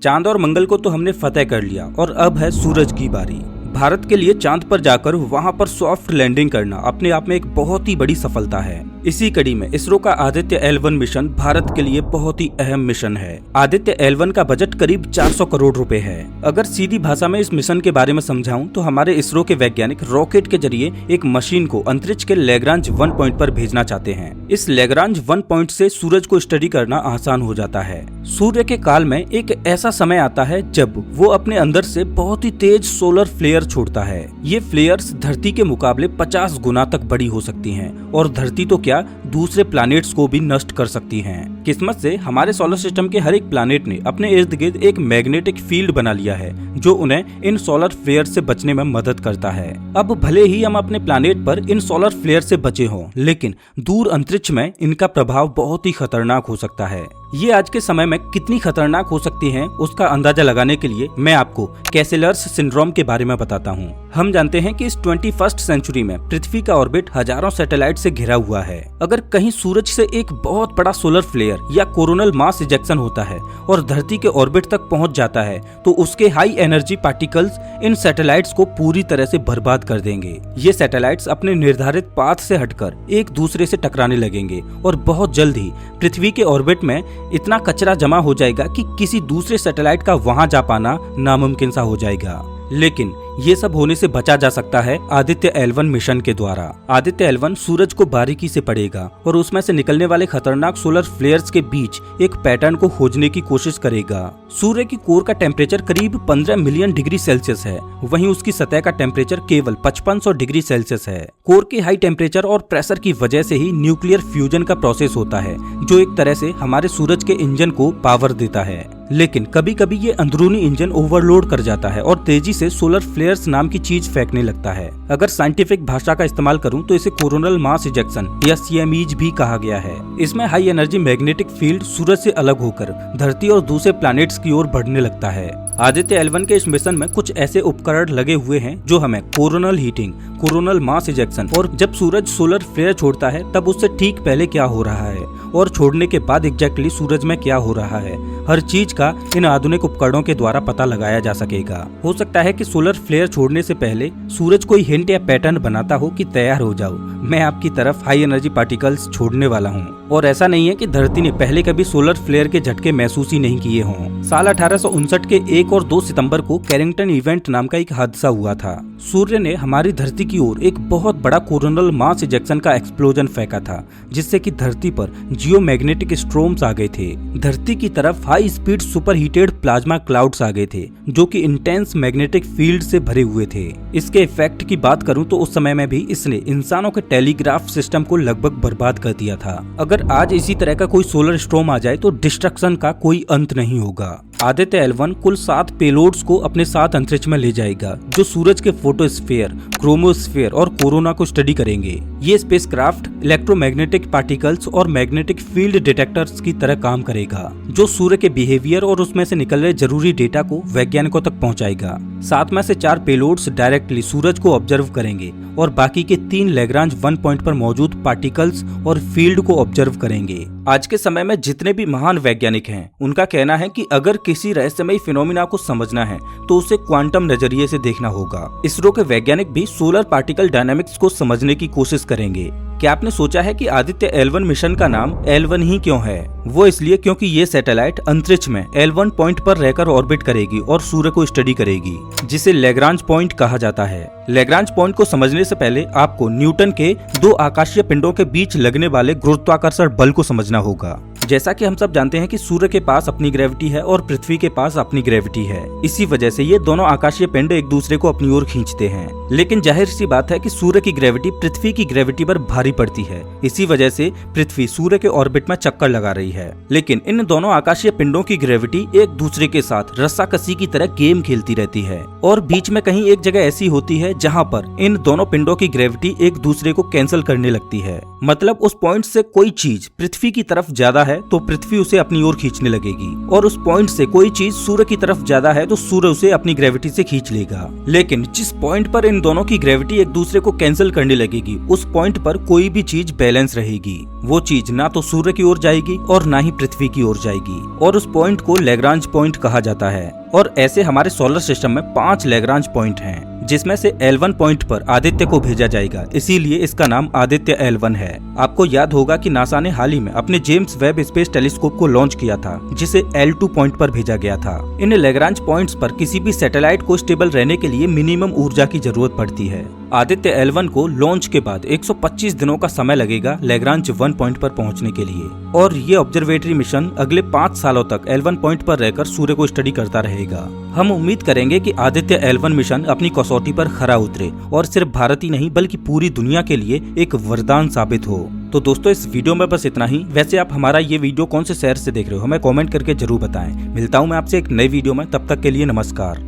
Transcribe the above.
चांद और मंगल को तो हमने फतेह कर लिया और अब है सूरज की बारी। भारत के लिए चांद पर जाकर वहां पर सॉफ्ट लैंडिंग करना अपने आप में एक बहुत ही बड़ी सफलता है। इसी कड़ी में इसरो का आदित्य L1 मिशन भारत के लिए बहुत ही अहम मिशन है। आदित्य L1 का बजट करीब 400 करोड़ रुपए है। अगर सीधी भाषा में इस मिशन के बारे में समझाऊं तो हमारे इसरो के वैज्ञानिक रॉकेट के जरिए एक मशीन को अंतरिक्ष के लैग्रांज 1 पॉइंट पर भेजना चाहते हैं। इस लैग्रांज 1 पॉइंट से सूरज को स्टडी करना आसान हो जाता है। सूर्य के काल में एक ऐसा समय आता है जब वो अपने अंदर से बहुत ही तेज सोलर फ्लेयर छोड़ता है। ये फ्लेयर्स धरती के मुकाबले 50 गुना तक बड़ी हो सकती हैं और धरती तो क्या दूसरे प्लैनेट्स को भी नष्ट कर सकती हैं। किस्मत से हमारे सोलर सिस्टम के हर एक प्लैनेट ने अपने इर्द गिर्द एक मैग्नेटिक फील्ड बना लिया है जो उन्हें इन सोलर फ्लेयर से बचने में मदद करता है। अब भले ही हम अपने प्लैनेट पर इन सोलर फ्लेयर से बचे हों, लेकिन दूर अंतरिक्ष में इनका प्रभाव बहुत ही खतरनाक हो सकता है। ये आज के समय में कितनी खतरनाक हो सकती हैं, उसका अंदाजा लगाने के लिए मैं आपको कैसेलर्स सिंड्रोम के बारे में बताता हूँ। हम जानते हैं कि इस 21st सेंचुरी में पृथ्वी का ऑर्बिट हजारों सैटेलाइट से घिरा हुआ है। अगर कहीं सूरज से एक बहुत बड़ा सोलर फ्लेयर या कोरोनल मास इजेक्शन होता है और धरती के ऑर्बिट तक पहुंच जाता है तो उसके high energy particles in satellites को पूरी तरह से बर्बाद कर देंगे। ये सैटेलाइट्स अपने निर्धारित पाथ से हटकर एक दूसरे से टकराने लगेंगे और बहुत जल्द ही पृथ्वी के ऑर्बिट में इतना कचरा जमा हो जाएगा कि किसी दूसरे सैटेलाइट का वहां जा पाना नामुमकिन सा हो जाएगा। लेकिन ये सब होने से बचा जा सकता है आदित्य L1 मिशन के द्वारा। आदित्य L1 सूरज को बारीकी से पढ़ेगा और उसमें से निकलने वाले खतरनाक सोलर फ्लेयर्स के बीच एक पैटर्न को खोजने की कोशिश करेगा। सूर्य की कोर का टेम्परेचर करीब 15 मिलियन डिग्री सेल्सियस है, वहीं उसकी सतह का टेम्परेचर केवल 5500 डिग्री सेल्सियस है। कोर के हाई टेम्परेचर और प्रेशर की वजह से ही न्यूक्लियर फ्यूजन का प्रोसेस होता है जो एक तरह से हमारे सूरज के इंजन को पावर देता है। लेकिन कभी कभी ये अंदरूनी इंजन ओवरलोड कर जाता है और तेजी से सोलर फ्लेयर्स नाम की चीज फेंकने लगता है। अगर साइंटिफिक भाषा का इस्तेमाल करूं तो इसे कोरोनल मास इजेक्शन या CMEs भी कहा गया है। इसमें हाई एनर्जी मैग्नेटिक फील्ड सूरज से अलग होकर धरती और दूसरे प्लैनेट्स की ओर बढ़ने लगता है। आदित्य L1 के इस मिशन में कुछ ऐसे उपकरण लगे हुए हैं जो हमें coronal heating, coronal mass ejection और जब सूरज सोलर फ्लेयर छोड़ता है तब उससे ठीक पहले क्या हो रहा है और छोड़ने के बाद एग्जैक्टली सूरज में क्या हो रहा है, हर चीज का इन आधुनिक उपकरणों के द्वारा पता लगाया जा सकेगा। हो सकता है कि सोलर फ्लेयर छोड़ने से पहले सूरज कोई हिंट या पैटर्न बनाता हो कि तैयार हो जाओ, मैं आपकी तरफ हाई एनर्जी पार्टिकल्स छोड़ने वाला हूँ। और ऐसा नहीं है कि धरती ने पहले कभी सोलर फ्लेयर के झटके महसूस ही नहीं किए हों। साल 1859 के 1 और 2 सितंबर को कैरिंगटन इवेंट नाम का एक हादसा हुआ था। सूर्य ने हमारी धरती की ओर एक बहुत बड़ा कोरोनल मास इजेक्शन का एक्सप्लोजन फेंका था, जिससे कि धरती पर जियोमैग्नेटिक स्ट्रोम्स आ गए थे। धरती की तरफ high speed super heated plasma clouds आ गए थे जो कि इंटेंस मैग्नेटिक फील्ड से भरे हुए थे। इसके इफेक्ट की बात करूं तो उस समय में भी इसने इंसानों के टेलीग्राफ सिस्टम को लगभग बर्बाद कर दिया था। अगर आज इसी तरह का कोई सोलर स्टॉर्म आ जाए तो डिस्ट्रक्शन का कोई अंत नहीं होगा। आदित्य L1 कुल 7 पेलोड्स को अपने साथ अंतरिक्ष में ले जाएगा जो सूरज के फोटोस्फीयर, क्रोमोस्फीयर और कोरोना को स्टडी करेंगे। ये स्पेसक्राफ्ट इलेक्ट्रोमैग्नेटिक पार्टिकल्स और मैग्नेटिक फील्ड डिटेक्टर्स की तरह काम करेगा जो सूर्य के बिहेवियर और उसमें से निकल रहे जरूरी डेटा को वैज्ञानिकों तक पहुंचाएगा। 7 में से 4 पेलोड्स डायरेक्टली सूरज को ऑब्जर्व करेंगे और बाकी के 3 लैग्रांज 1 पॉइंट पर मौजूद पार्टिकल्स और फील्ड को ऑब्जर्व करेंगे। आज के समय में जितने भी महान वैज्ञानिक हैं, उनका कहना है कि अगर किसी रहस्यमयी फिनोमिना को समझना है तो उसे क्वांटम नजरिए से देखना होगा। इसरो के वैज्ञानिक भी सोलर पार्टिकल डायनामिक्स को समझने की कोशिश करेंगे। क्या आपने सोचा है कि आदित्य L1 मिशन का नाम L1 ही क्यों है? वो इसलिए क्योंकि ये सैटेलाइट अंतरिक्ष में L1 पॉइंट पर रहकर ऑर्बिट करेगी और सूर्य को स्टडी करेगी, जिसे लैग्रांज पॉइंट कहा जाता है। लैग्रांज पॉइंट को समझने से पहले आपको न्यूटन के 2 आकाशीय पिंडों के बीच लगने वाले गुरुत्वाकर्षण बल को समझना होगा। जैसा कि हम सब जानते हैं कि सूर्य के पास अपनी ग्रेविटी है और पृथ्वी के पास अपनी ग्रेविटी है। इसी वजह से ये दोनों आकाशीय पिंड एक दूसरे को अपनी ओर खींचते हैं। लेकिन जाहिर सी बात है कि सूर्य की ग्रेविटी पृथ्वी की ग्रेविटी पर भारी पड़ती है। इसी वजह से पृथ्वी सूर्य के ऑर्बिट में चक्कर लगा रही है। लेकिन इन दोनों आकाशीय पिंडों की ग्रेविटी एक दूसरे के साथ रस्साकसी की तरह गेम खेलती रहती है और बीच में कहीं एक जगह ऐसी होती है जहाँ पर इन दोनों पिंडों की ग्रेविटी एक दूसरे को कैंसिल करने लगती है। मतलब उस पॉइंट से कोई चीज पृथ्वी की तरफ ज्यादा है तो पृथ्वी उसे अपनी ओर खींचने लगेगी और उस पॉइंट से कोई चीज सूर्य की तरफ ज्यादा है तो सूर्य उसे अपनी ग्रेविटी से खींच लेगा। लेकिन जिस पॉइंट पर इन दोनों की ग्रेविटी एक दूसरे को कैंसिल करने लगेगी उस पॉइंट पर कोई कोई भी चीज बैलेंस रहेगी। वो चीज ना तो सूर्य की ओर जाएगी और ना ही पृथ्वी की ओर जाएगी, और उस पॉइंट को लैग्रांज पॉइंट कहा जाता है। और ऐसे हमारे सोलर सिस्टम में 5 लैग्रांज पॉइंट हैं, जिसमें से L1 पॉइंट पर आदित्य को भेजा जाएगा, इसीलिए इसका नाम आदित्य L1 है। आपको याद होगा कि नासा ने हाल ही में अपने जेम्स वेब स्पेस टेलीस्कोप को लॉन्च किया था, जिसे L2 पॉइंट पर भेजा गया था। इन लैग्रांज पॉइंट्स पर किसी भी सैटेलाइट को स्टेबल रहने के लिए मिनिमम ऊर्जा की जरूरत पड़ती है। आदित्य L1 को लॉन्च के बाद 125 दिनों का समय लगेगा लैग्रांज 1 पॉइंट पर पहुंचने के लिए, और ये ऑब्जर्वेटरी मिशन अगले 5 सालों तक L1 पॉइंट पर रहकर सूर्य को स्टडी करता रहेगा। हम उम्मीद करेंगे कि आदित्य L1 मिशन अपनी कसौटी पर खरा उतरे और सिर्फ भारत ही नहीं बल्कि पूरी दुनिया के लिए एक वरदान साबित हो। तो दोस्तों, इस वीडियो में बस इतना ही। वैसे आप हमारा ये वीडियो कौन से शहर से देख रहे हो हमें कमेंट करके जरूर बताएं। मिलता हूँ मैं आपसे एक नई वीडियो में, तब तक के लिए नमस्कार।